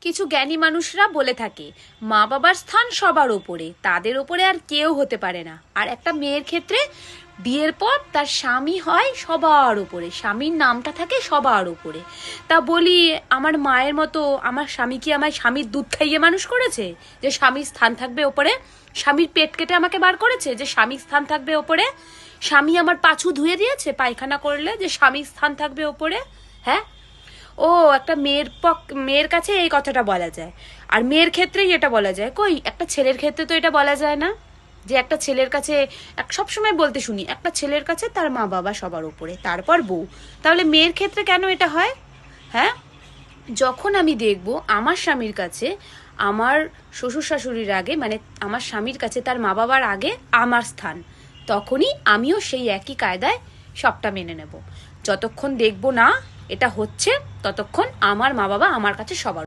কিছু জ্ঞানী মানুষরা বলে থাকে মা বাবার স্থান সবার ওপরে, তাদের ওপরে আর কেউ হতে পারে না। আর একটা মেয়ের ক্ষেত্রে বিয়ের পর তার স্বামী হয় সবার ওপরে, স্বামীর নামটা থাকে সবার ওপরে। তা বলি, আমার মায়ের মতো আমার স্বামী কি আমায় স্বামীর দুধ খাইয়ে মানুষ করেছে যে স্বামীর স্থান থাকবে ওপরে? স্বামীর পেট কেটে আমাকে বার করেছে যে স্বামীর স্থান থাকবে ওপরে? স্বামী আমার পাছু ধুয়ে দিয়েছে পায়খানা করলে যে স্বামীর স্থান থাকবে ওপরে? হ্যাঁ, ও একটা মেয়ের কাছে এই কথাটা বলা যায়, আর মেয়ের ক্ষেত্রেই এটা বলা যায়। কই একটা ছেলের ক্ষেত্রে তো এটা বলা যায় না, যে একটা ছেলের কাছে সবসময় বলতে শুনি একটা ছেলের কাছে তার মা বাবা সবার উপরে, তারপর বউ। তাহলে মেয়ের ক্ষেত্রে কেন এটা হয়? হ্যাঁ, যখন আমি দেখব আমার স্বামীর কাছে আমার শ্বশুর শাশুড়ির আগে, মানে আমার স্বামীর কাছে তার মা বাবার আগে আমার স্থান, তখনই আমিও সেই একই কায়দায় সবটা মেনে নেব। যতক্ষণ দেখব না এটা হচ্ছে, ততক্ষণ আমার মা বাবা আমার কাছে সবার